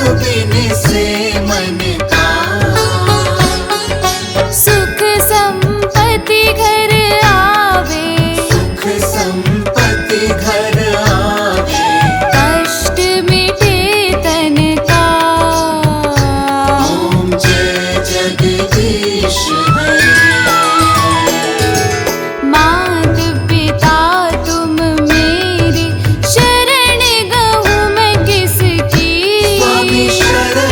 बिन से मन का। सुख संपत्ति घर आवे, सुख संपत्ति घर आवे, कष्ट मिटे तन का। ओम जय जगदीश हरि। मात पिता तुम मेरे, शरण गहूँ मैं किसकी। स्वामी शरण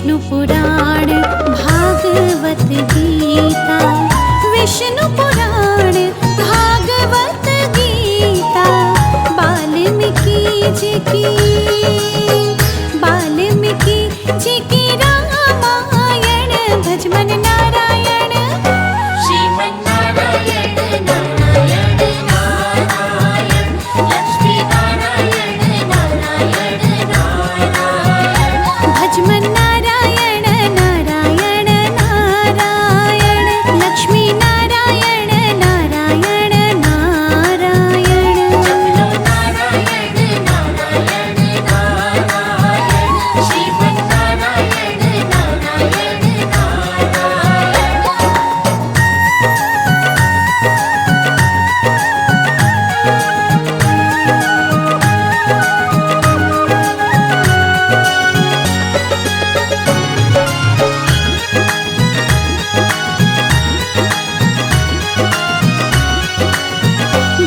विष्णु पुराण भागवत गीता, विष्णु पुराण भागवत गीता, वाल्मीकि जी की रामायण, भज मन नारायण। श्रीमन्नारायण नारायण नारायण, लक्ष्मी नारायण नारायण नारायण, भज मन नारायण नारायण नारायण, लक्ष्मी नारायण नारायण नारायण। जपलो नारायण नारायण नारायण, श्रीमन्नारायण नारायण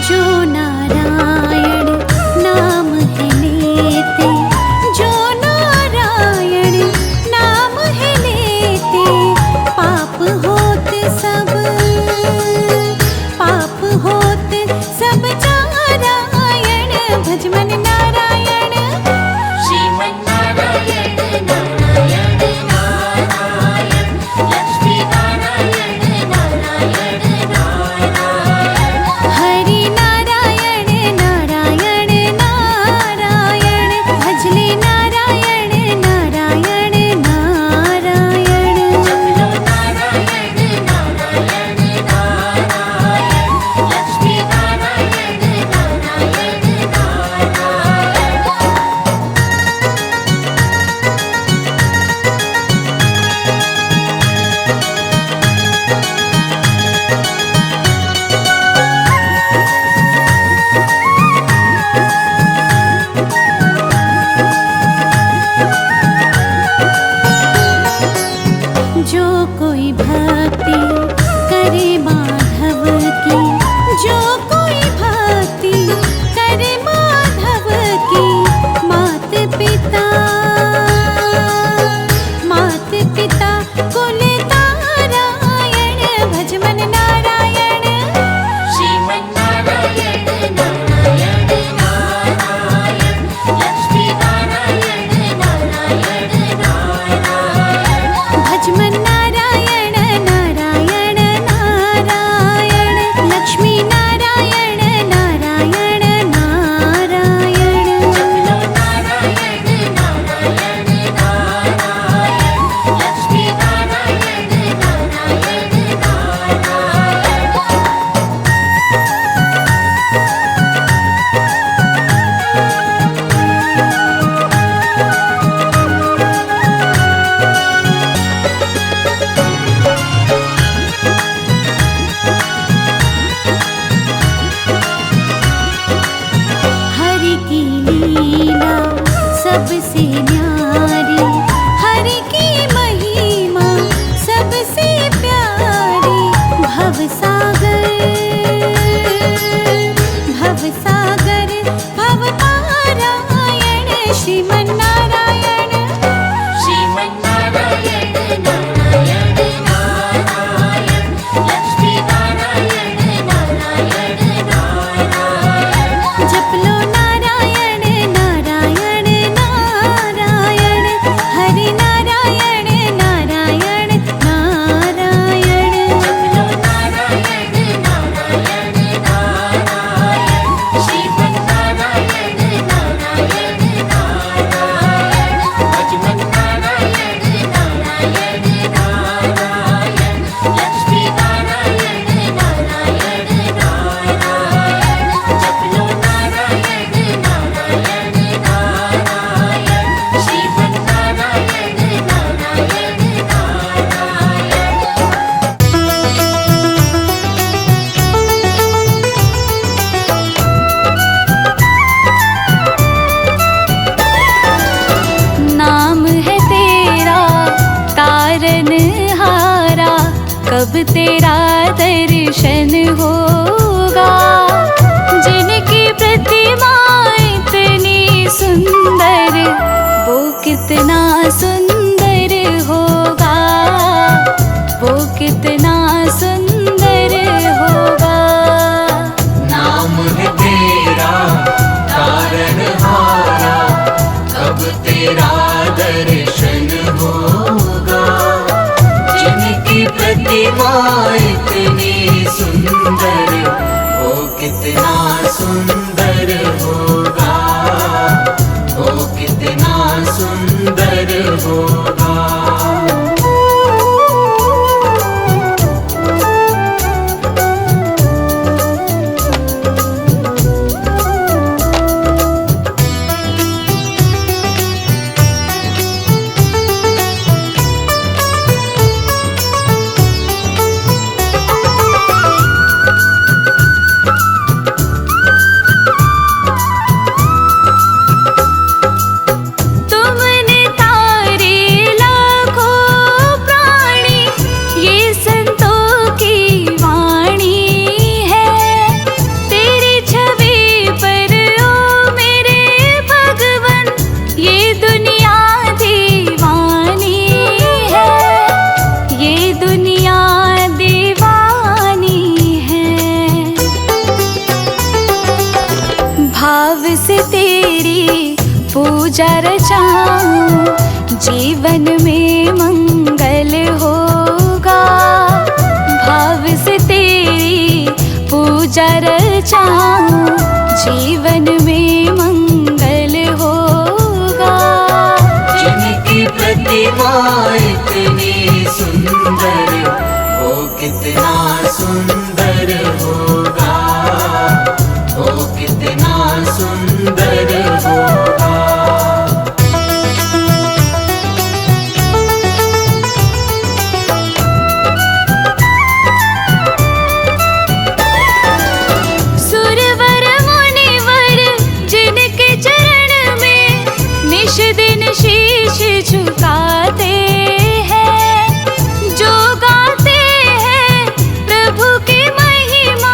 जो नारायण नाम है लेते, जो नारायण नाम है लेते, पाप होते सब नारायण, भज मन नारायण। श्रीमन्नारायण नारायण नारायण, लक्ष्मी नारायण नारायण नारायण, हरि नारायण नारायण नारायण, भजले नारायण नारायण नारायण। जपलो नारायण नारायण नारायण, लक्ष्मी नारायण नारायण नारायण। जो कोई भक्ति करे माधव की, जो कोई भक्ति करे माधव की, मात पिता कुल तारायण, भज मन नारायण। श्रीमन्नारायण नारायण नारायण, लक्ष्मी नारायण नारायण नारायण, भज मन नारायण नारायण नारायण, लक्ष्मी नारायण नारायण नारायण। जपलो नारायण नारायण नारायण, लक्ष्मी नारायण नारायण नारायण। हरि की लीला सबसे न्यारी, हरि की महिमा सबसे प्यारी, भवसागर भव पारायण, श्रीमन्नारायण। श्रीमन्नारायण नारायण नारायण, लक्ष्मी नारायण नारायण नारायण, जपलो नारायण नारायण नारायण, हरि नारायण नारायण नारायण। जपलो नारायण नारायण नारायण, श्रीमन्नारायण नारायण नारायण, भज मन नारायण नारायण नारायण, लक्ष्मी नारायण नारायण नारायण, जपलो नारायण नारायण नारायण, श्रीमन्नारायण नारायण नारायण। नाम है तेरा तारनहारा, कब तेरा दर्शन होगा। जिनकी प्रतिमा इतनी सुंदर, वो कितना सुंदर होगा। जिनकी प्रतिमा इतनी सुंदर, वो कितना सुंदर होगा, वो कितना सुंदर होगा। पूजा रचाऊं, जीवन में मंगल होगा। भाव से तेरी पूजा रचाऊं, जीवन में मंगल होगा। जिनकी प्रतिमा इतनी सुंदर, वो कितना सुंदर होगा, वो कितना सुंदर होगा। झुकाते हैं, जो गाते हैं प्रभु की महिमा,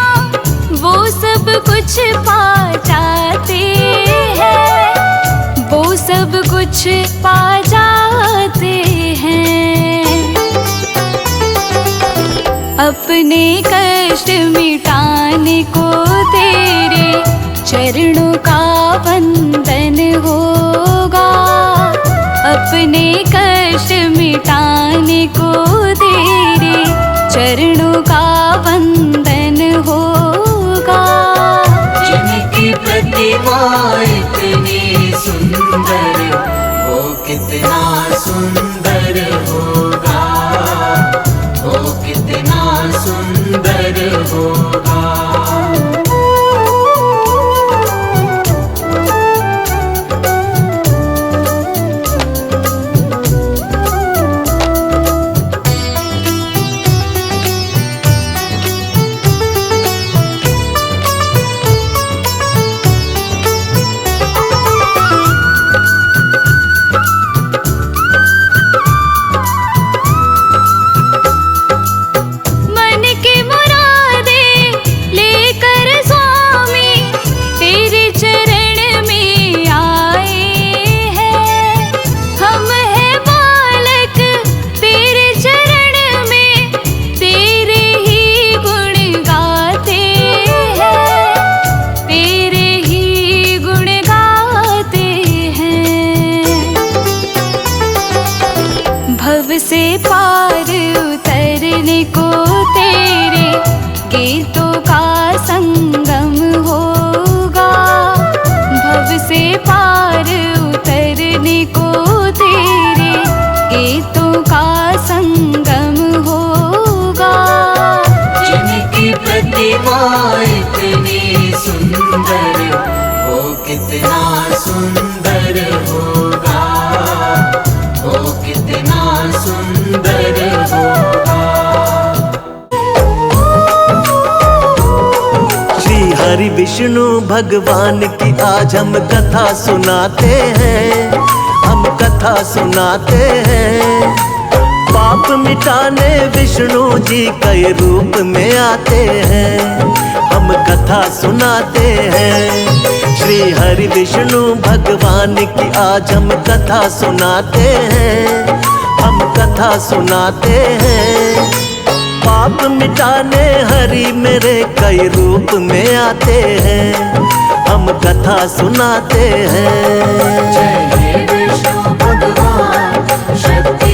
वो सब कुछ पा जाते हैं, वो सब कुछ पा जाते हैं। अपने कष्ट मिटाने को तेरे चरणों का वंदन होगा। अपने कष्ट मिटाने को तेरे चरणों का वंदन होगा। जिनकी प्रतिमा इतनी सुंदर, वो कितना सुंदर होगा, वो कितना सुंदर होगा। से पार उतरने को तेरे गीतों का संगम होगा। भव से पार उतरने को तेरे गीतों का संगम होगा। जिनकी प्रतिमा इतनी सुंदर, वो कितना सुंदर होगा, वो कितना सुंदर होगा। श्री हरि विष्णु भगवान की आज हम कथा सुनाते हैं, हम कथा सुनाते हैं। पाप मिटाने विष्णु जी कई रूप में आते हैं, हम कथा सुनाते हैं। श्री हरि विष्णु भगवान की आज हम कथा सुनाते हैं, हम कथा सुनाते हैं। पाप मिटाने हरि मेरे कई रूप में आते हैं, हम कथा सुनाते हैं। जय विष्णु भगवान शक्ति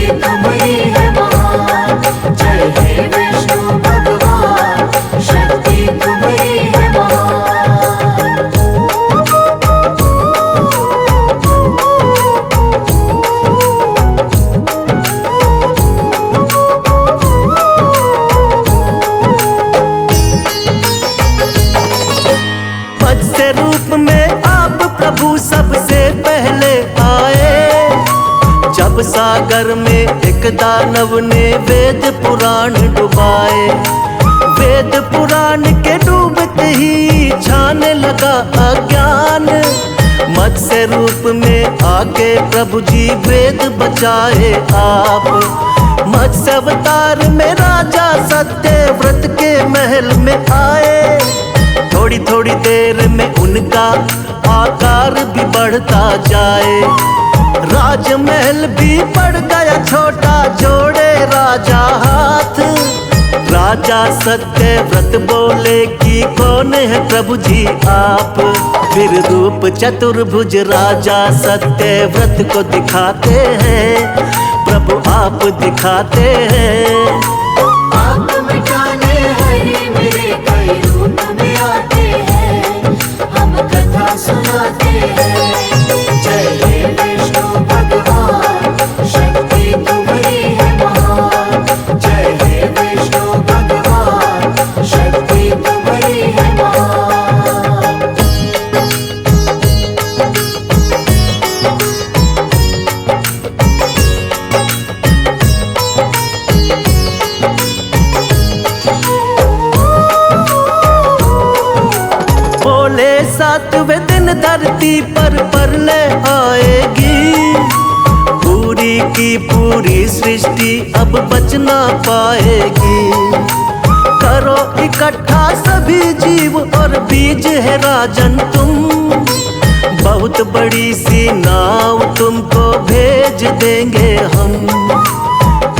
सागर में एक दानव ने वेद पुराण डुबाए। वेद पुराण के डूबते ही छाने लगा अज्ञान। मत्स्य रूप में आके प्रभु जी वेद बचाए आप। मत्स्य अवतार में राजा सत्यव्रत के महल में आए। थोड़ी थोड़ी देर में उनका आकार भी बढ़ता जाए। राजमहल भी पड़ गया छोटा, जोड़े राजा हाथ। राजा सत्यव्रत बोले कि कौन है प्रभु जी आप। फिर रूप चतुर्भुज राजा सत्यव्रत को दिखाते हैं, प्रभु आप दिखाते हैं। पाप मिटाने हरि मेरे कई रूप में आते हैं, हम कथा सुनाते हैं। जय हे विष्णु भगवान, शक्ति तुम्हारी है महान। जय हे विष्णु भगवान, शक्ति तुम्हारी है महान। बोले सातवें दिन धरती पर प्रलय आएगी। पूरी की पूरी सृष्टि अब बच ना पाएगी। करो इकट्ठा सभी जीव और बीज है राजन तुम। बहुत बड़ी सी नाव तुमको भेज देंगे हम।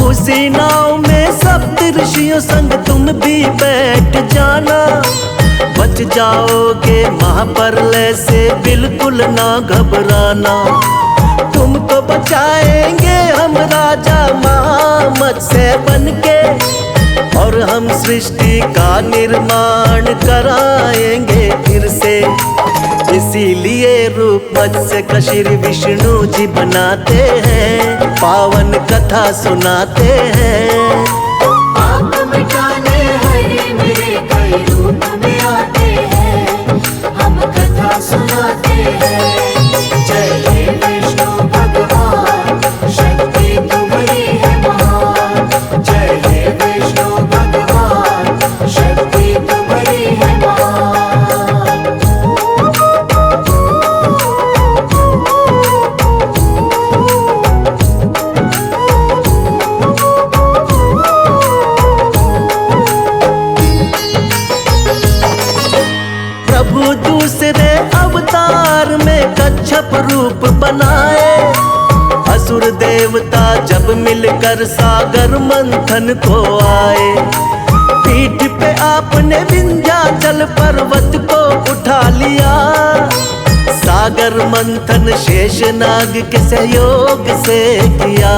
उसी नाव में सप्त ऋषियों संग तुम भी बैठ जाना। बच जाओगे महाप्रलय से बिल्कुल ना घबराना। तुमको बचाएंगे हम राजा महामत्स्य बनके, और हम सृष्टि का निर्माण कराएंगे फिर से। इसीलिए रूप मत्स्य का श्री विष्णु जी बनाते हैं, पावन कथा सुनाते हैं। पाप मिटाने हरि मेरे कई रूप में आते हैं, हम कथा सुनाते हैं। जय हे विष्णु भगवान, शक्ति तुम्हारी है महान। जय हे विष्णु भगवान, शक्ति तुम्हारी है महान। प्रभु दूसरे अवतार में कच्छप रूप बनाए। असुर देवता जब मिलकर सागर मंथन को आए। पीठ पे आपने विंध्याचल पर्वत को उठा लिया। सागर मंथन शेषनाग के सहयोग से किया।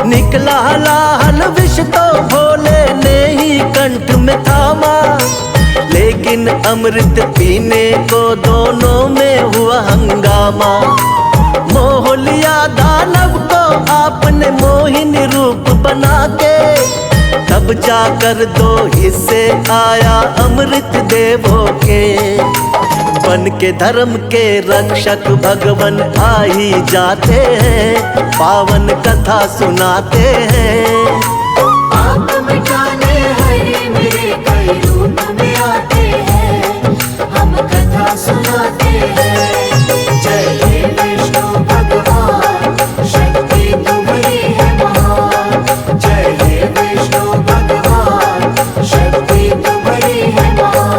निकला हलाहल विष तो भोले ने ही कंठ में थामा। लेकिन अमृत पीने को दोनों में हुआ हंगामा। मोह लिया दानव को आपने मोहिनी रूप बना के। तब जाकर दो हिस्से आया अमृत देवों के। बन के धर्म के रक्षक भगवन आ ही जाते हैं, पावन कथा सुनाते हैं। पाप मिटाने हरि मेरे कई रूप में आते हैं, हम कथा सुनाते हैं। जय हे विष्णु भगवान, शक्ति तुम्हारी है महान। जय हे विष्णु भगवान, शक्ति तुम्हारी है महान।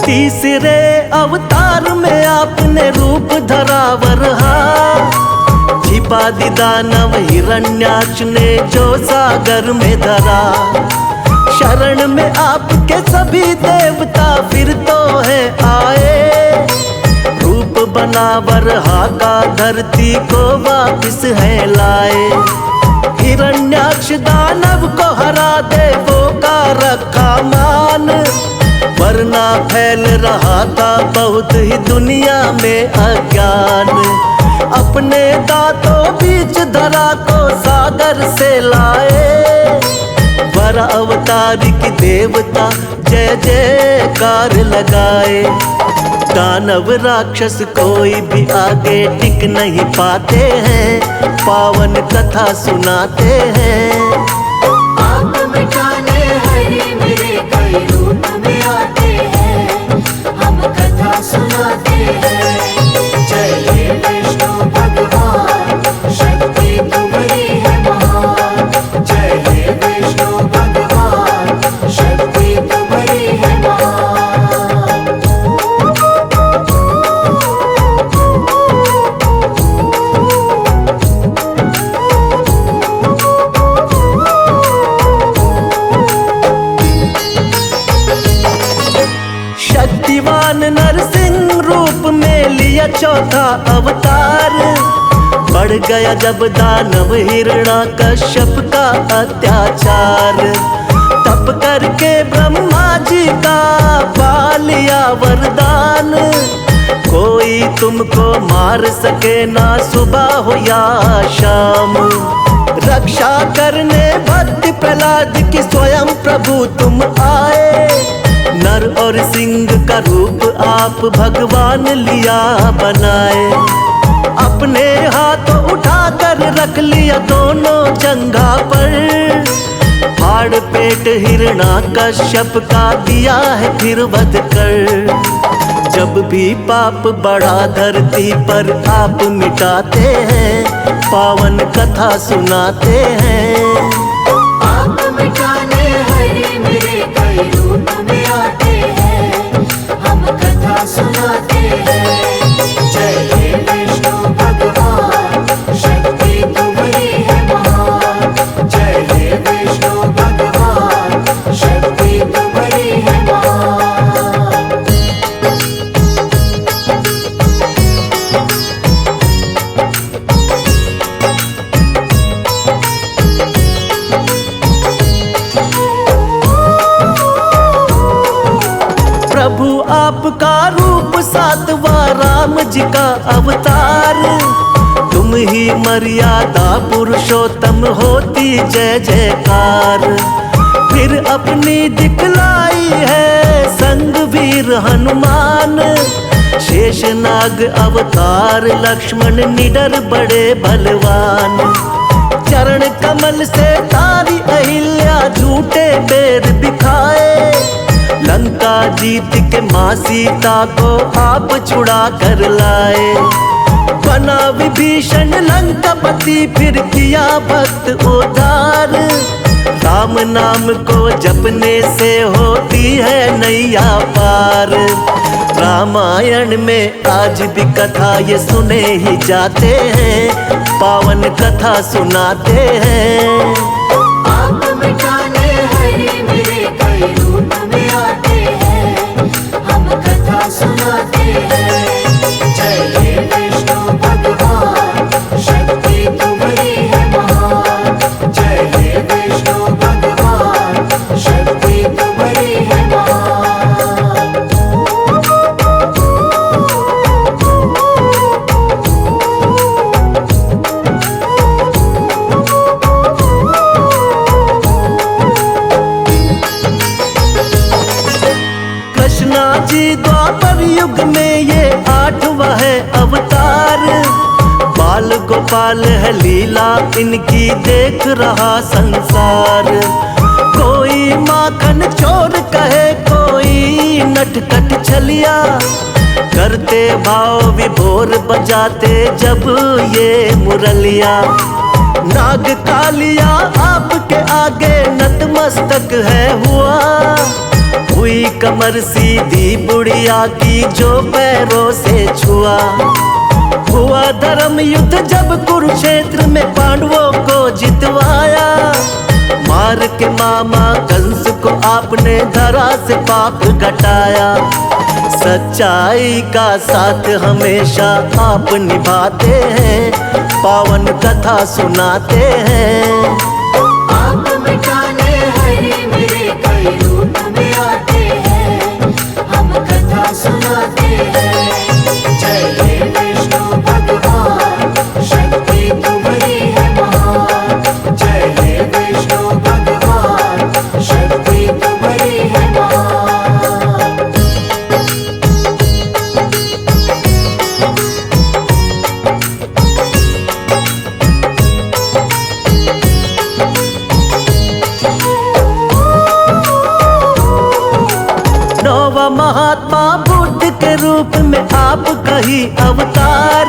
तीसरे अवतार में आपने रूप धरा वरहा। छिपा दी दानव हिरण्याक्ष ने जो सागर में धरा। शरण में आपके सभी देवता फिर तो है आए। रूप बना वरहा का धरती को वापिस है लाए। हिरण्याक्ष दानव को हरा देवों का रखा मान। वरना फैल रहा था बहुत ही दुनिया में अज्ञान। अपने दांतों बीच धरा को सागर से लाए। वर अवतारी की देवता जय जयकार लगाए। दानव राक्षस कोई भी आगे टिक नहीं पाते हैं, पावन कथा सुनाते हैं। आप मिटाने हरि मेरे कई रूप में आते हैं, हम कथा सुनाते हैं। जय हे विष्णु भगवान, शक्ति तुम्हारी है महान। जय हे विष्णु भगवान, शक्ति तुम्हारी है महान। शक्तिवान नरसिंह रूप में लिया चौथा अवतार। बढ़ गया जब दानव हिरण्याकश्यप का अत्याचार। तप करके ब्रह्मा जी का पा लिया वरदान। कोई तुमको मार सके ना सुबह हो या शाम। रक्षा करने भक्त प्रहलाद की स्वयं प्रभु तुम आए। नर और सिंह का रूप आप भगवान लिया बनाए। अपने हाथों उठाकर रख लिया दोनों जंघा पर। फाड़ पेट हिरण्याकश्यप का दिया है फिर वध कर। जब भी पाप बढ़ा धरती पर आप मिटाते हैं, पावन कथा सुनाते हैं। आप मिटाने हरि मेरे कई रूप में आते हैं, हम कथा सुनाते हैं। जय हे विष्णु भगवान, शक्ति तुम्हारी है महान। जय हे विष्णु भगवान, शक्ति तुम्हारी है महान। प्रभु आपका रूप सातवां राम जी का अवतार। तुम ही मर्यादा पुरुषोत्तम होती जय जयकार। फिर अपनी दिखलाई है संग वीर हनुमान। शेषनाग अवतार लक्ष्मण निडर बड़े बलवान। चरण कमल से तारी अहिल्या झूठे बेर बिखाए। लंका जीत के माँ सीता को आप छुड़ा कर लाए। बना विभीषण लंकापति फिर किया भक्त उद्धार। राम नाम को जपने से होती है नैया पार। रामायण में आज भी कथा ये सुने ही जाते हैं, पावन कथा सुनाते हैं। आप मिटाने हरि मेरे कई रूप में आते हैं, हम कथा सुनाते हैं। जय हे विष्णु भगवान, शक्ति तुम्हारी है महान। जय हे विष्णु भगवान, शक्ति तुम्हारी है महान। कृष्णा जी द्वापर युग में ये 8वां है अवतार। बाल गोपाल है लीला इनकी देख रहा संसार। कोई माखन चोर कहे कोई नटखट छलिया। करते भाव विभोर बजाते जब ये मुरलिया। नाग कालिया आपके आगे नतमस्तक है हुआ। हुई कमर सीधी बुढ़िया की जो पैरों से छुआ। हुआ धर्म युद्ध जब कुरुक्षेत्र में पांडवों को जितवाया। मार के मामा कंस को आपने धरा से पाप घटाया। सच्चाई का साथ हमेशा आप निभाते हैं, पावन कथा सुनाते हैं। आप मिटाने हरि मेरे कई रूप में आते हैं, हम कथा सुनाते हैं। जय हे विष्णु भगवान, महात्मा बुद्ध के रूप में आप कही अवतार।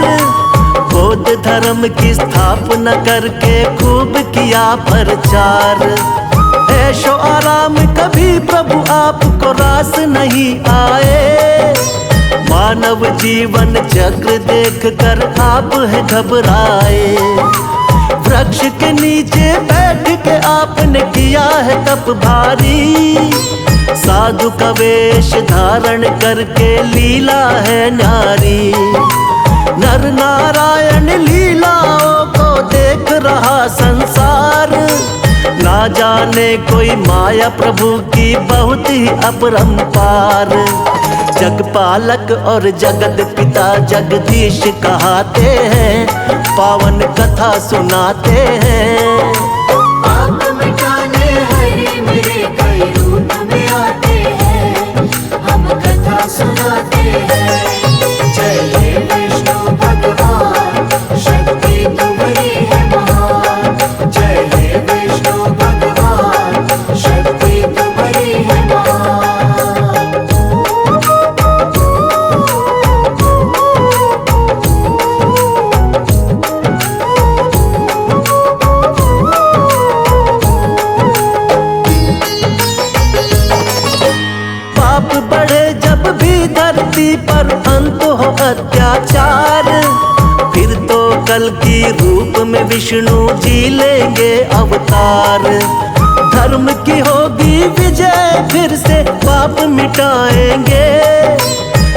बौद्ध धर्म की स्थापना करके खूब किया प्रचार। ऐशो आराम कभी प्रभु आपको रास नहीं आए। मानव जीवन चक्र देख कर आप है घबराए। वृक्ष के नीचे बैठ के आपने किया है तप भारी। साधु का वेश धारण करके लीला है नारी। नर नारायण लीलाओं को देख रहा संसार। ना जाने कोई माया प्रभु की बहुत ही अपरंपार। जगपालक और जगत पिता जगदीश कहाते हैं। पावन कथा सुनाते हैं। पाप मिटाने हरे मेरे कई रूप में आते हैं। हम कथा सुनाते हैं। जय हे विष्णु भगवान, शक्ति तुम्हारी है महान। जय हे विष्णु भगवान, शक्ति तुम्हारी है महान। पाप बढ़े जब भी धरती पर अंत हो अत्याचार। फिर तो कल की रूप में विष्णु जी लेंगे अवतार। धर्म की होगी विजय, फिर से पाप मिटाएंगे।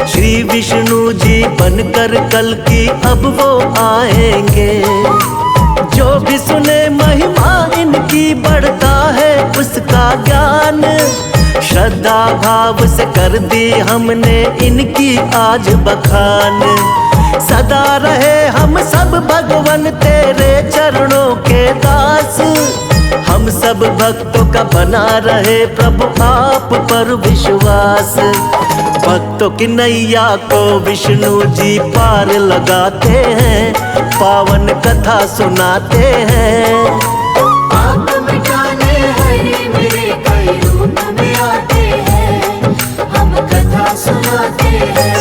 श्री विष्णु जी बनकर कल की अब वो आएंगे। जो भी सुने महिमा इनकी बढ़ता है उसका ज्ञान। श्रद्धा भाव से कर दी हमने इनकी आज बखान। सदा रहे हम सब भगवन तेरे चरणों के दास। हम सब भक्तों का बना रहे प्रभु आप पर विश्वास। भक्तों की नैया को विष्णु जी पार लगाते हैं। पावन कथा सुनाते हैं। पाप मिटाने हरे मेरे कई रूप में आते हैं। हम कथा सुनाते हैं।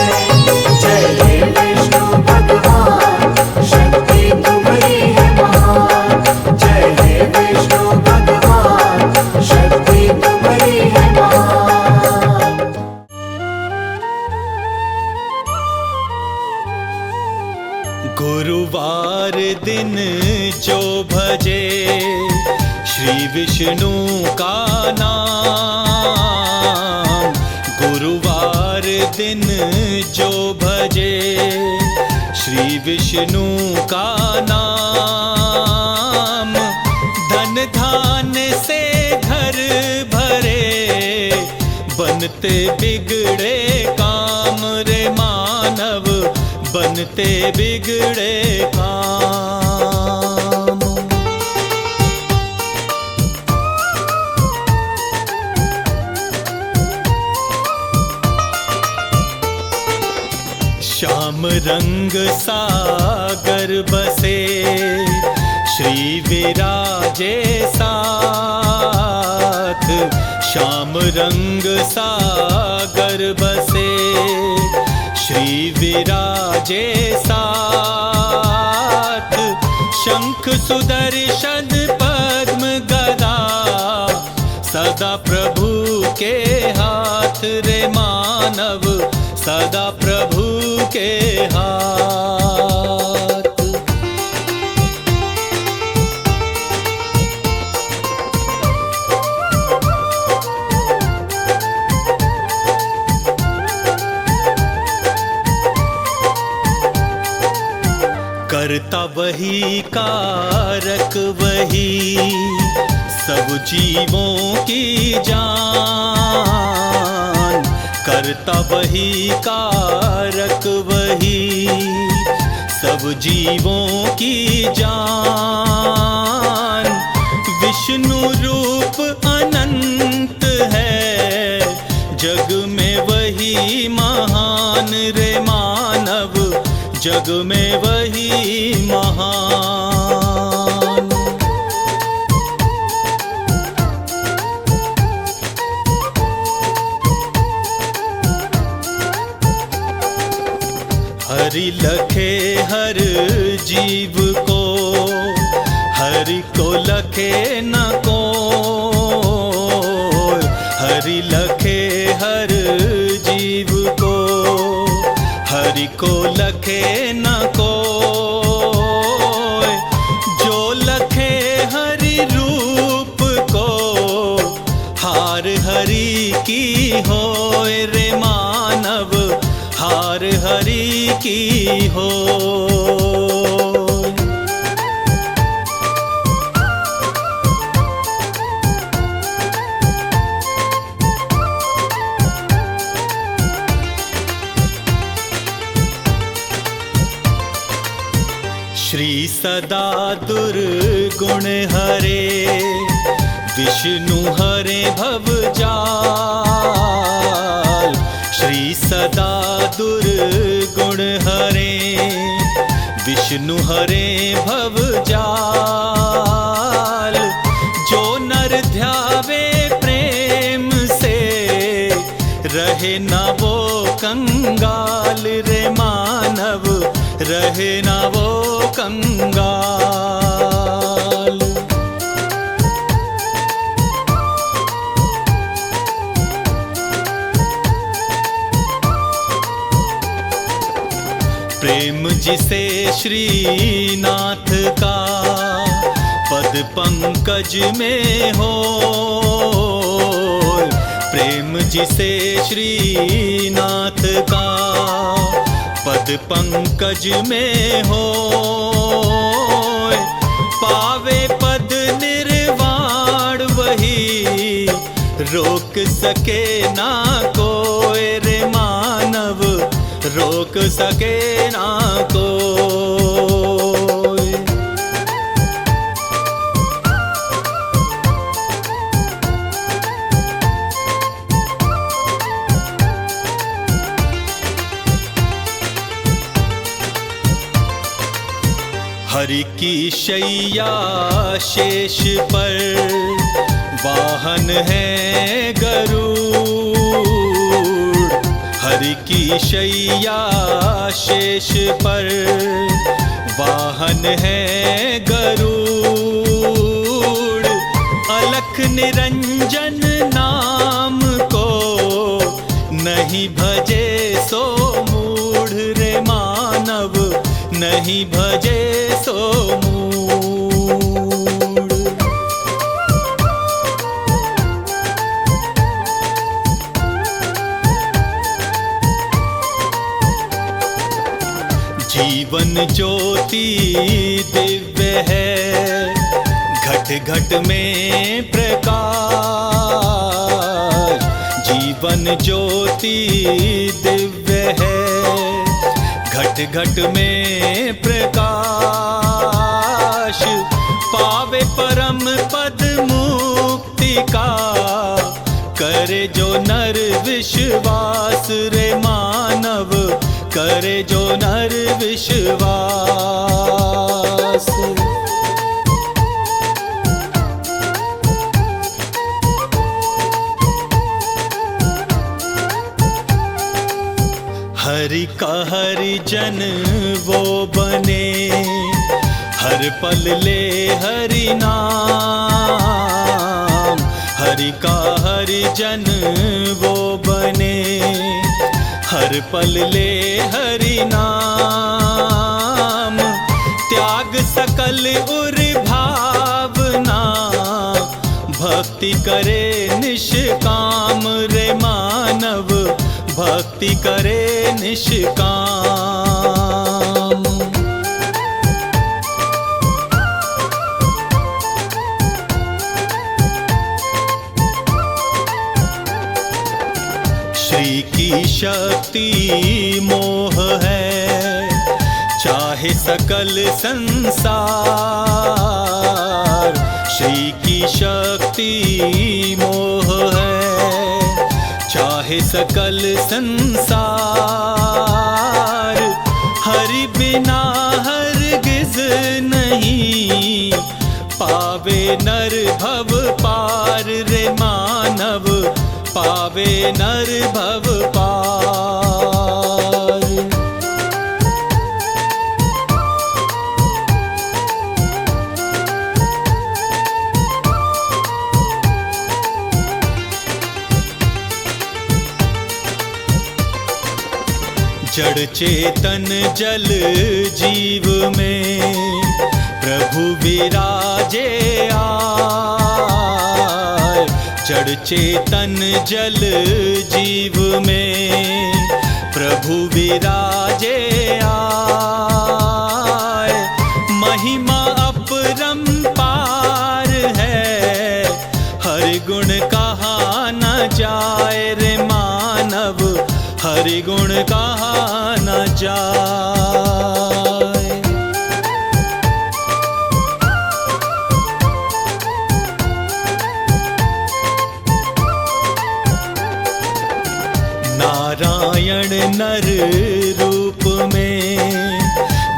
जय हे विष्णु भगवान, शक्ति तुम्हारी है महान। जय हे विष्णु भगवान, शक्ति तुम्हारी है महान। गुरुवार दिन जो भजे श्री विष्णु का नाम। गुरुवार दिन जो भजे श्री विष्णु का नाम। धन धान से घर भरे बनते बिगड़े काम रे मानव। बनते बिगड़े काम। श्याम रंग सागर बसे श्री विराजे साथ। श्याम रंग सागर बसे श्री विराजे साथ। शंख सुदर्शन पद्म गदा सदा प्रभु के हाथ रे मानव। सदा प्रभु के हाथ। करता वही कारक वही सब जीवों की जान। करता वही कारक वही सब जीवों की जान। विष्णु रूप अनंत है जग में वही महान रे मानव। जग में वही महान। हरि लखे हर जीव को, हरि को लखे न कोय। हरि लखे हर जीव को, हरि को लखे न कोय। जो लखे हरि रूप को, हार हरि की होय रे मानव, हार हरि की हो। श्री सदा दुर्गुण हरे, विष्णु हरे भवजाल। श्री सदा दुर्गुण हरे, विष्णु हरे भवजाल। जो नर ध्यावे प्रेम से, रहे न वो कंगाल रे मानव, रहे न वो कंगाल। प्रेम जिसे श्रीनाथ का, पद पंकज में हो। प्रेम जिसे श्रीनाथ का, पद पंकज में हो। पावे पद निर्वाण वही, रोक सके ना कोई रे मानव, रोक सके ना कोई। हरि की शैया शेष पर, वाहन है गरुड़। हरि की शैया शेष पर, वाहन है गरुड़। अलख निरंजन नाम को, नहीं भजे सो मूढ़ रे मानव, नहीं भजे सो मूढ़। जीवन ज्योति दिव्य है, घट घट में प्रकाश। जीवन ज्योति दिव्य है, घट घट में प्रकाश। पावे परम पद मुक्ति का, करे जो नर विश्वास रे मानव, करे जो नर विश्वास। हरि का हरि जन वो बने, हर पल ले हरि नाम। हरि का हरि जन वो बने, हर पल ले हरि नाम। त्याग सकल उर भावना, भक्ति करे निष्काम रे मानव, भक्ति करे निष्काम। श्री की शक्ति मोह है, चाहे सकल संसार। श्री की शक्ति मोह है, चाहे सकल संसार। हरि बिना हरगिज नहीं, पावे नर भव पार रे मानव, पावे नर भव पार। जड़ चेतन जल जीव में प्रभु विराजे आए। जड़ चेतन जल जीव में प्रभु विराजे आए। महिमा अपरंपार है, हरि गुण कहा न जाए रे मानव, हरि गुण कहा न जाए। नारायण नर रूप में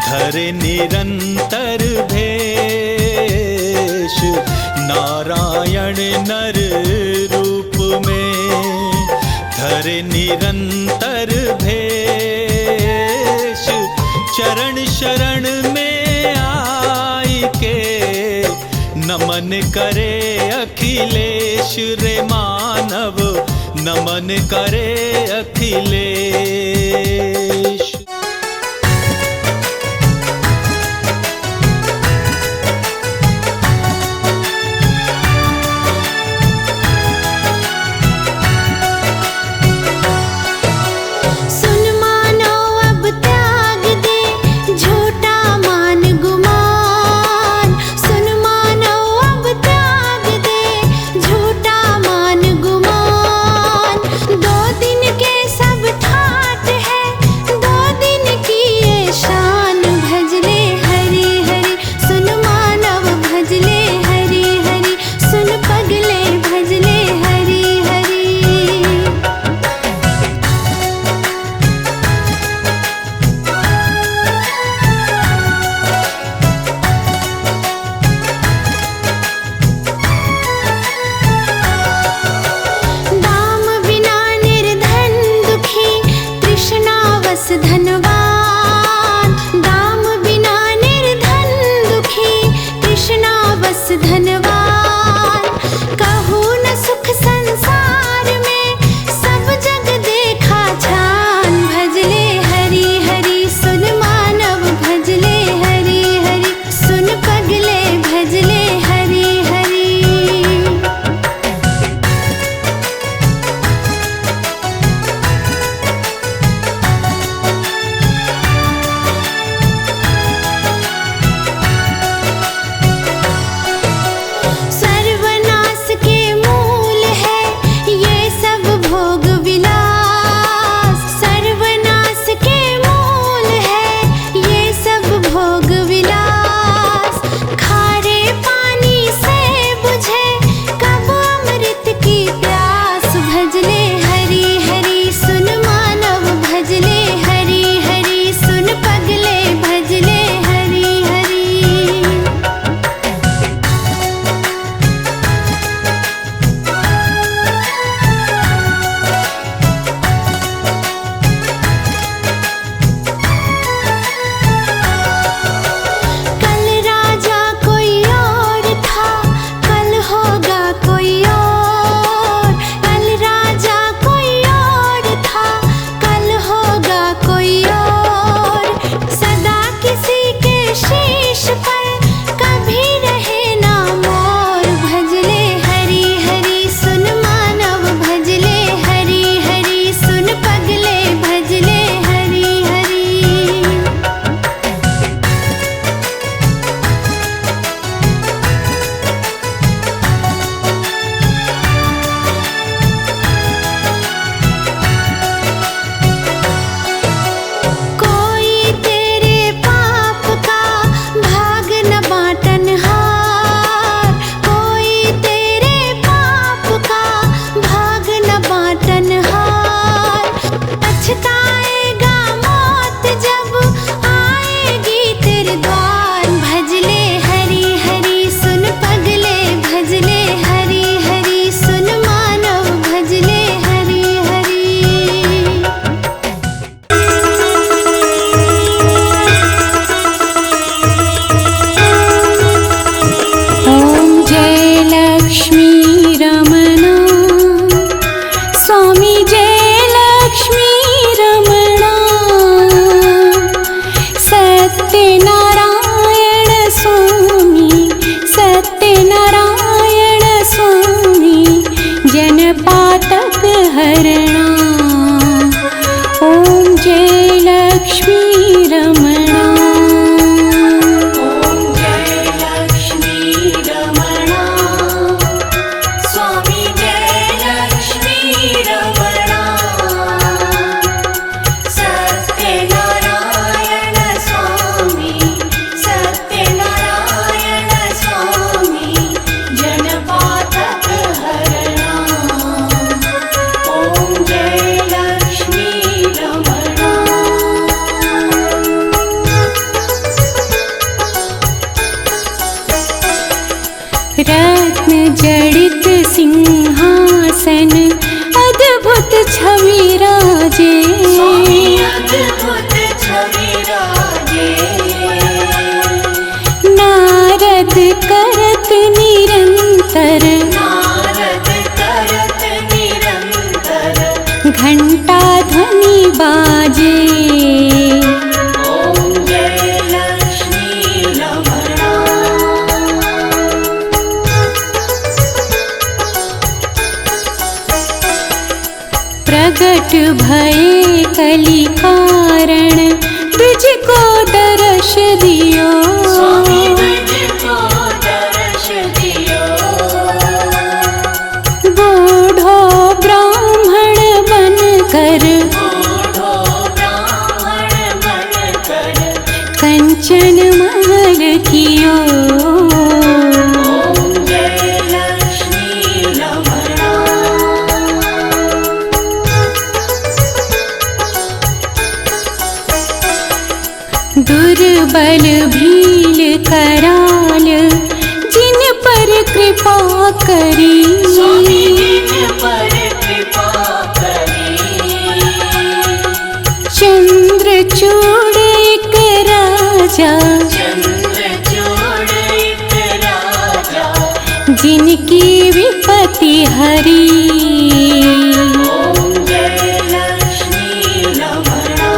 धरे निरंतर भेष। नारायण नर रूप में धरे निरंतर भेष। चरण शरण में आई के नमन करे अखिलेश रे मानव, नमन करे अखिलेश। दो दिन के सब ठाट है, दो जनपातक हरणा। ओम जय लक्ष्मी रमणा। ओम जय लक्ष्मी रमणा। स्वामी जय लक्ष्मी रमणा। सत्यनारायण स्वामी, सत्यनारायण स्वामी, जनपातक हरणा। ओम जय लक्ष्मी रमणा। रत्न जड़ित सिंहासन अद्भुत छवि राजे। स्वामी अद्भुत छवि राजे। नारद करत निरंतर, नारद करत निरंतर, घंटा ध्वनि बाजे। ओम जय लक्ष्मी रमणा। प्रगट भये कलि कारण, ब्रज को दर्श दियो। स्वामी ब्रज को दर्श दियो। बूढ़ो ब्राह्मण बनकर, बूढ़ो ब्राह्मण बनकर, कंचन महल कियो। ओम जय लक्ष्मी रमणा। दुर्बल भील कराल, जिन पर कृपा करी। स्वामी जिन पर कृपा करी। चंद्रचूड़ एक राजा, चंद्रचूड़ एक राजा, जिनकी विपत्ति हरी। ओम जय लक्ष्मी रमणा।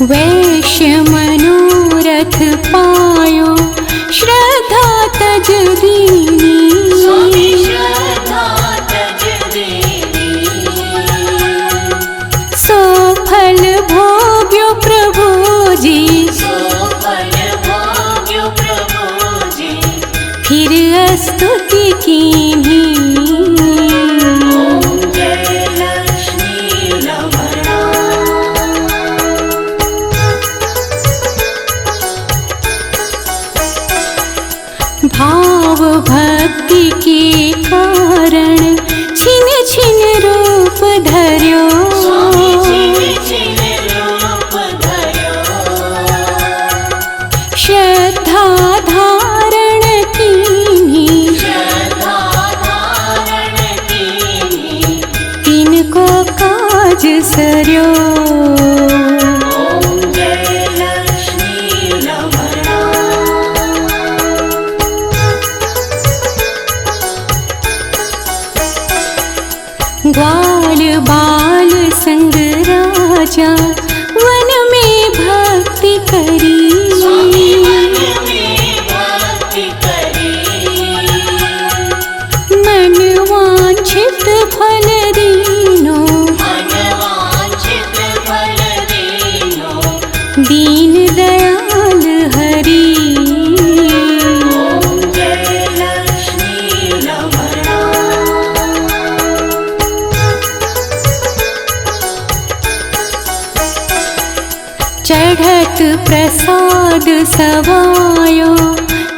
वैश्य मनोरथ पायो, श्रद्धा तज दीनी। स्वामी श्रद्धा तज दीनी। सो फल भोग्यो प्रभु जी, सो फल भोग्यो प्रभु जी, फिर स्तुति कीन्ही। ओम जय लक्ष्मी रमणा। भाव भक्ति के कारण, छिन छिन रूप धर्यो। स्वामी छिन छिन रूप धर्यो। श्रद्धा धारण कीन्ही, श्रद्धा धारण कीन्ही, तिनको काज सर्यो। ओम जय लक्ष्मी रमणा। ग्वाल बाल संग राजा, वन में भक्ति करी। स्वामी मन में भक्ति करी। मन वांछित फल दीनो, मन वांछित फल दीनो, दीन दयाल हरि। ओम जय लक्ष्मी रमणा। चढ़त प्रसाद सवायो,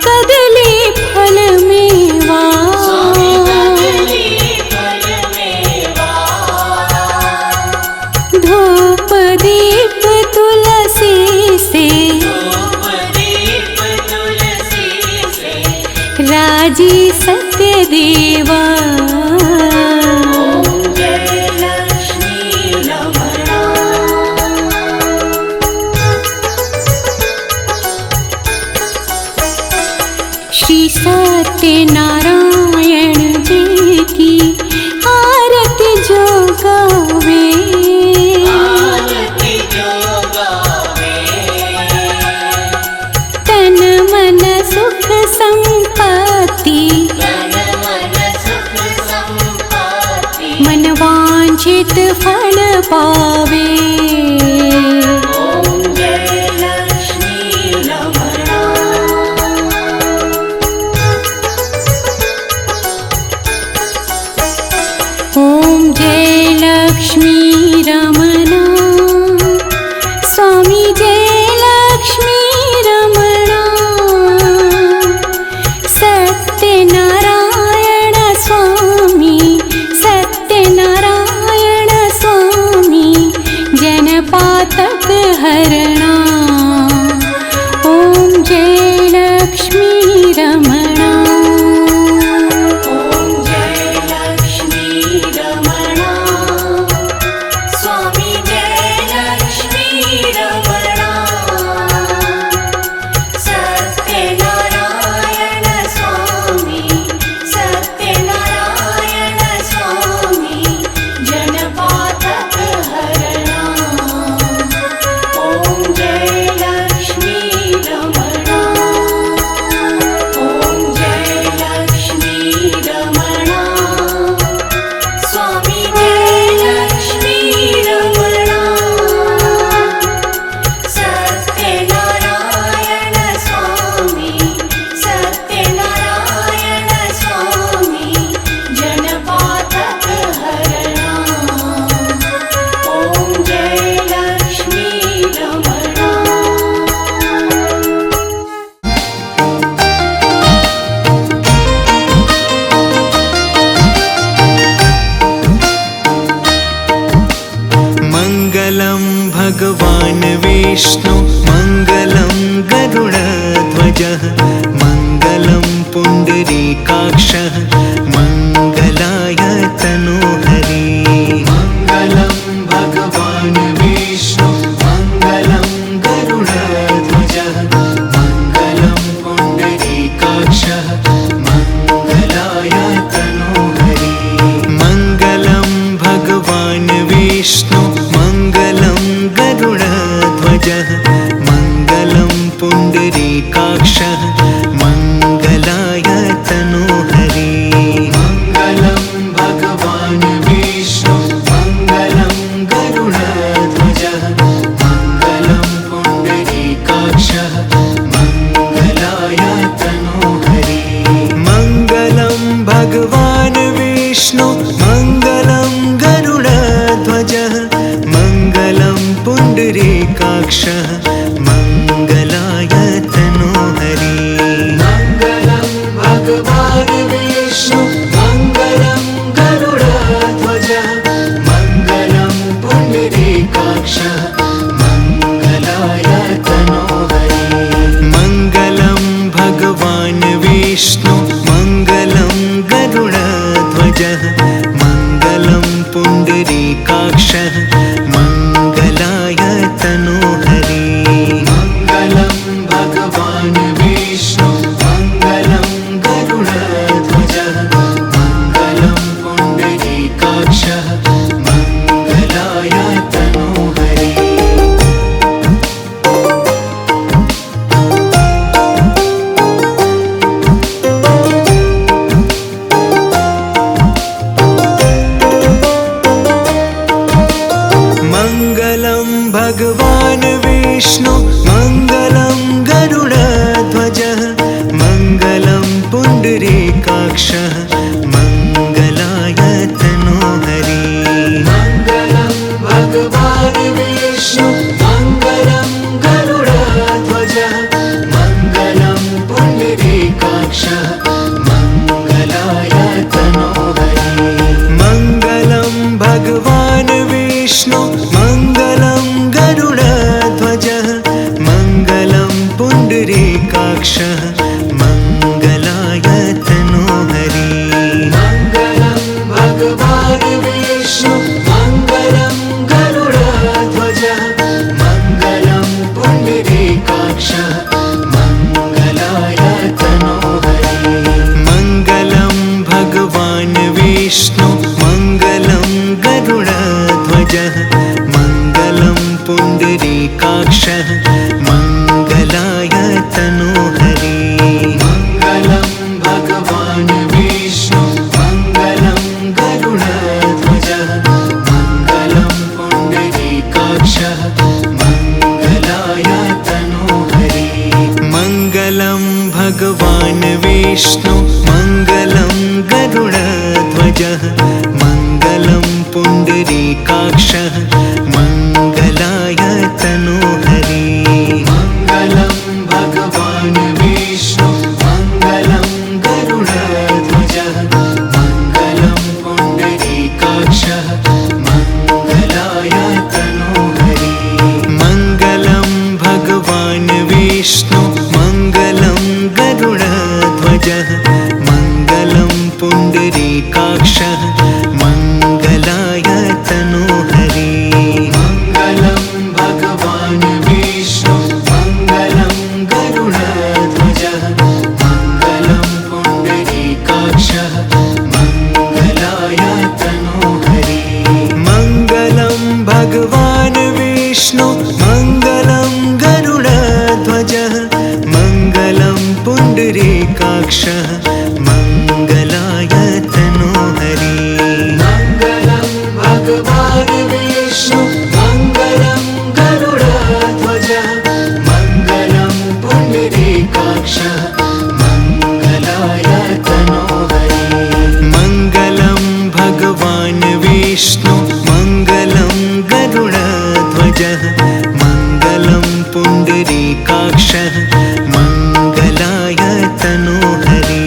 कदली फल मेवा। स्वामी कदली फल मेवा। धूप दीप तुलसी से, धूप दीप तुलसी से, राजी सत्य देवा। ओम जय लक्ष्मी रमणा। श्री सत्यनारायण जी की आरती जो गावे। आरती जो गावे। तन कामित फल पावे। ओम जय लक्ष्मी रमणा। ओम जय लक्ष्मी रमणा, स्वामी जय लक्ष्मी रमणा। सत्यनारायण स्वामी, सत्यनारायण स्वामी, जनपातक हरणा। ओम जय लक्ष्मी रमणा। ओम जय लक्ष्मी रमणा, स्वामी जय लक्ष्मी रमणा। सत्यनारायण स्वामी, सत्यनारायण स्वामी, जनपातक हरणा। ओम जय लक्ष्मी रमणा। ओम जय लक्ष्मी रमणा, स्वामी जय लक्ष्मी रमणा। सत्यनारायण स्वामी, सत्यनारायण स्वामी, जनपातक हरणा। ओम जय लक्ष्मी रमणा। मङ्गलं भगवान् विष्णु, मङ्गलं गरुडध्वजः, मङ्गलं पुण्डरीकाक्षः, मङ्गलाय तनोहरि। मङ्गलं भगवान् विष्णु, मङ्गलं गरुडध्वजः, मङ्गलं पुण्डरीकाक्षः, मङ्गलाय तनोहरि। मङ्गलं भगवान् विष्णु, मङ्गलं गरुडध्वजः, मङ्गलं पुण्डरीकाक्षः, मङ्गलाय तनोहरि। मङ्गलं भगवान् विष्णु, मङ्गलं गरुडध्वजः, मङ्गलं पुण्डरीकाक्षः, मङ्गलाय तनोहरि। मङ्गलं भगवान् विष्णु, मङ्गलं गरुडध्वजः, मङ्गलं पुण्डरीकाक्षः, मङ्गलाय तनोहरि। मङ्गलं भगवान् विष्णु, मङ्गलं गरुडध्वजः, मङ्गलं पुण्डरीकाक्षः, मङ्गलाय तनोहरि। मङ्गलं भगवान् विष्णु, मङ्गलं गरुडध्वजः, मङ्गलं पुण्डरीकाक्षः, मङ्गलाय तनोहरि। मङ्गलं भगवान् विष्णु, मङ्गलं गरुडध्वजः, मङ्गलं पुण्डरीकाक्षः, मङ्गलाय तनोहरि। मङ्गलं भगवान् विष्णु, मङ्गलं गरुडध्वजः, मङ्गलं पुण्डरीकाक्षः, मङ्गलाय तनोहरि। मङ्गलं भगवान् विष्णु, मङ्गलं गरुडध्वजः, मङ्गलं पुण्डरीकाक्षः, मङ्गलाय तनोहरि। मङ्गलं भगवान् विष्णु, मङ्गलं गरुडध्वजः, मङ्गलं पुण्डरीकाक्षः, मङ्गलाय तनोहरि। मङ्गलं भगवान् विष्णु, मङ्गलं गरुडध्वजः, मङ्गलं पुण्डरीकाक्षः, मङ्गलाय तनोहरि। मङ्गलं भगवान् विष्णु, मङ्गलं गरुडध्वजः, मङ्गलं पुण्डरीकाक्षः, मङ्गलाय तनोहरि। मङ्गलं भगवान् विष्णु, मङ्गलं गरुडध्वजः, भगवान् विष्णु मङ्गलं गरुडध्वजः मङ्गलं पुण्डरीकाक्षः मङ्गलाय तनोहरि मङ्गलं भगवान् विष्णु मङ्गलं गरुडध्वजः मङ्गलं पुण्डरीकाक्षः मङ्गलाय तनोहरि मङ्गलं भगवान् विष्णु मङ्गलं गरुडध्वजः मङ्गलं पुण्डरीकाक्षः मङ्गलाय तनोहरि मङ्गलं भगवान् विष्णु मङ्गलं गरुडध्वजः मङ्गलं पुण्डरीकाक्षः मङ्गलाय तनोहरि मङ्गलं भगवान् विष्णु मङ्गलं गरुडध्वजः मङ्गलं पुण्डरीकाक्षः मङ्गलाय तनोहरि मङ्गलं भगवान् विष्णु मङ्गलं गरुडध्वजः मङ्गलं पुण्डरीकाक्षः मङ्गलाय तनोहरि मङ्गलं भगवान् विष्णु मङ्गलं गरुडध्वजः मङ्गलं पुण्डरीकाक्षः मङ्गलाय तनोहरि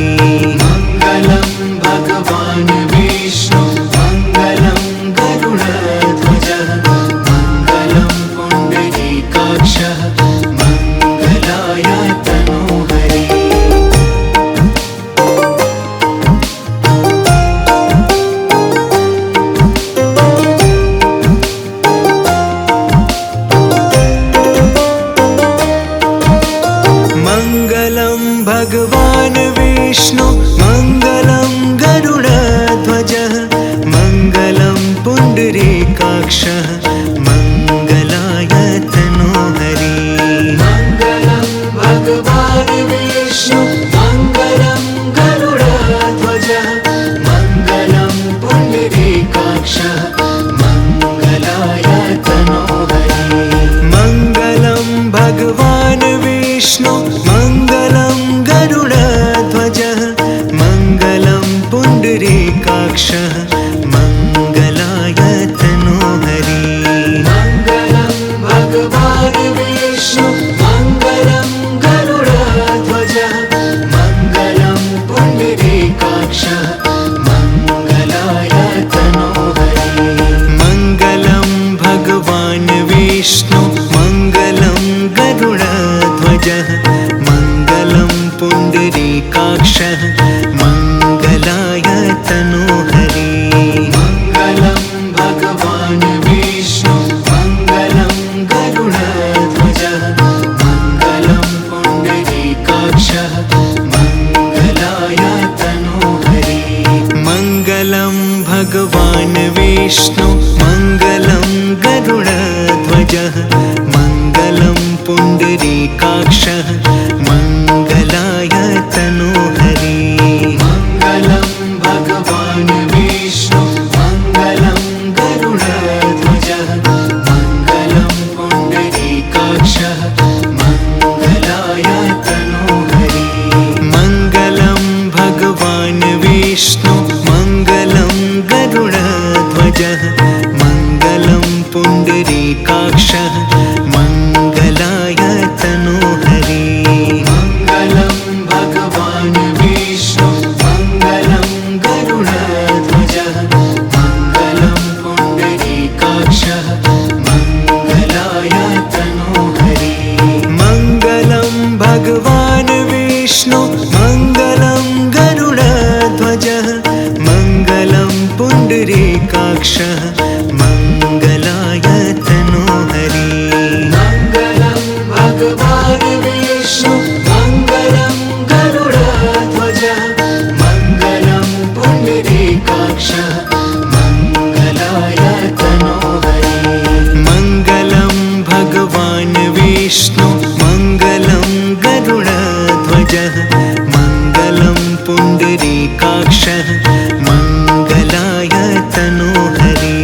मङ्गलं भगवान् विष्णु मङ्गलं गरुडध्वजः मङ्गलं पुण्डरीकाक्षः मङ्गलाय तनोहरि मङ्गलं भगवान् विष्णु मङ्गलं गरुडध्वजः मङ्गलं पुण्डरीकाक्षः मङ्गलाय तनोहरि मङ्गलं भगवान् विष्णु मङ्गलं गरुडध्वजः मङ्गलं पुण्डरीकाक्षः मङ्गलाय तनोहरि मङ्गलं भगवान् विष्णु मङ्गलं गरुडध्वजः मङ्गलं पुण्डरीकाक्षः मङ्गलाय तनोहरि मङ्गलं भगवान् विष्णु मङ्गलं गरुडध्वजः मङ्गलं पुण्डरीकाक्षः मङ्गलाय तनोहरि मङ्गलं भगवान् विष्णु मङ्गलं गरुडध्वजः मङ्गलं पुण्डरीकाक्षः मङ्गलाय तनोहरि मङ्गलं भगवान् विष्णु मङ्गलं गरुडध्वजः मङ्गलं पुण्डरीकाक्षः मङ्गलाय तनोहरि मङ्गलं भगवान् विष्णु मङ्गलं गरुडध्वजः मङ्गलं पुण्डरीकाक्षः मङ्गलाय तनोहरि मङ्गलं भगवान् विष्णु मङ्गलं गरुडध्वजः मङ्गलं पुण्डरीकाक्षः मङ्गलाय तनोहरि मङ्गलं भगवान् विष्णु मङ्गलं गरुडध्वजः मङ्गलं पुण्डरीकाक्षः मङ्गलाय तनोहरि मङ्गलं भगवान् विष्णु मङ्गलं गरुडध्वजः मङ्गलं पुण्डरीकाक्षः मङ्गलाय तनोहरि मङ्गलं भगवान् विष्णु मङ्गलं गरुडध्वजः मङ्गलं पुण्डरीकाक्षः मङ्गलाय तनोहरि मङ्गलं भगवान् विष्णु मङ्गलं गरुडध्वजः मङ्गलं पुण्डरीकाक्षः मङ्गलाय तनोहरि मङ्गलं भगवान् विष्णु मङ्गलं गरुडध्वजः मङ्गलं पुण्डरीकाक्षः मङ्गलाय तनोहरि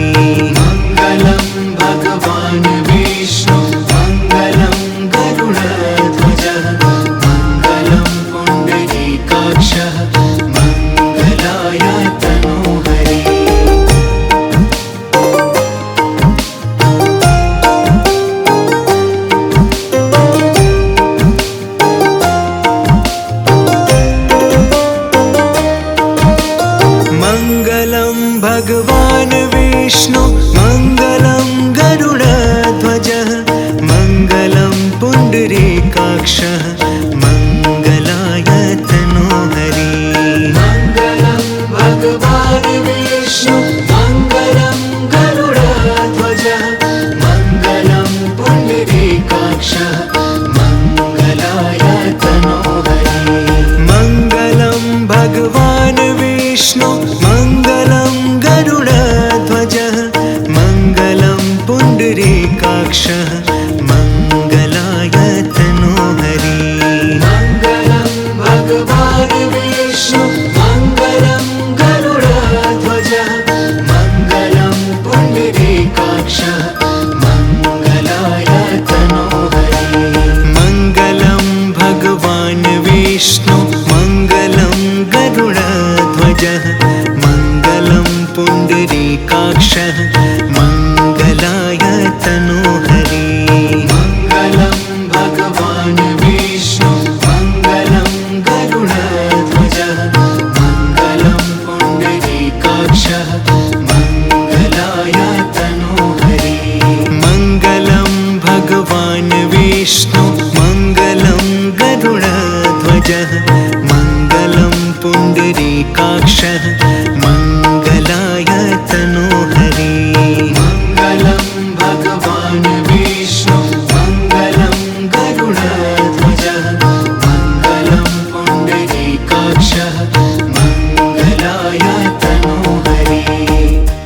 मङ्गलं भगवान् विष्णु मङ्गलं गरुडध्वजः मङ्गलं पुण्डरीकाक्षः मङ्गलाय तनोहरि मङ्गलं भगवान् विष्णु मङ्गलं गरुडध्वजः मङ्गलं पुण्डरीकाक्षः मङ्गलाय तनोहरि मङ्गलं भगवान् विष्णु मङ्गलं गरुडध्वजः मङ्गलं पुण्डरीकाक्षः मङ्गलाय तनोहरि मङ्गलं भगवान् विष्णु मङ्गलं गरुडध्वजः मङ्गलं पुण्डरीकाक्षः मङ्गलाय तनोहरि मङ्गलं भगवान् विष्णु मङ्गलं गरुडध्वजः मङ्गलं पुण्डरीकाक्षः मङ्गलाय तनोहरि मङ्गलं भगवान् विष्णु मङ्गलं गरुडध्वजः मङ्गलं पुण्डरीकाक्षः मङ्गलाय तनोहरि मङ्गलं भगवान् विष्णु मङ्गलं गरुडध्वजः मङ्गलं पुण्डरीकाक्षः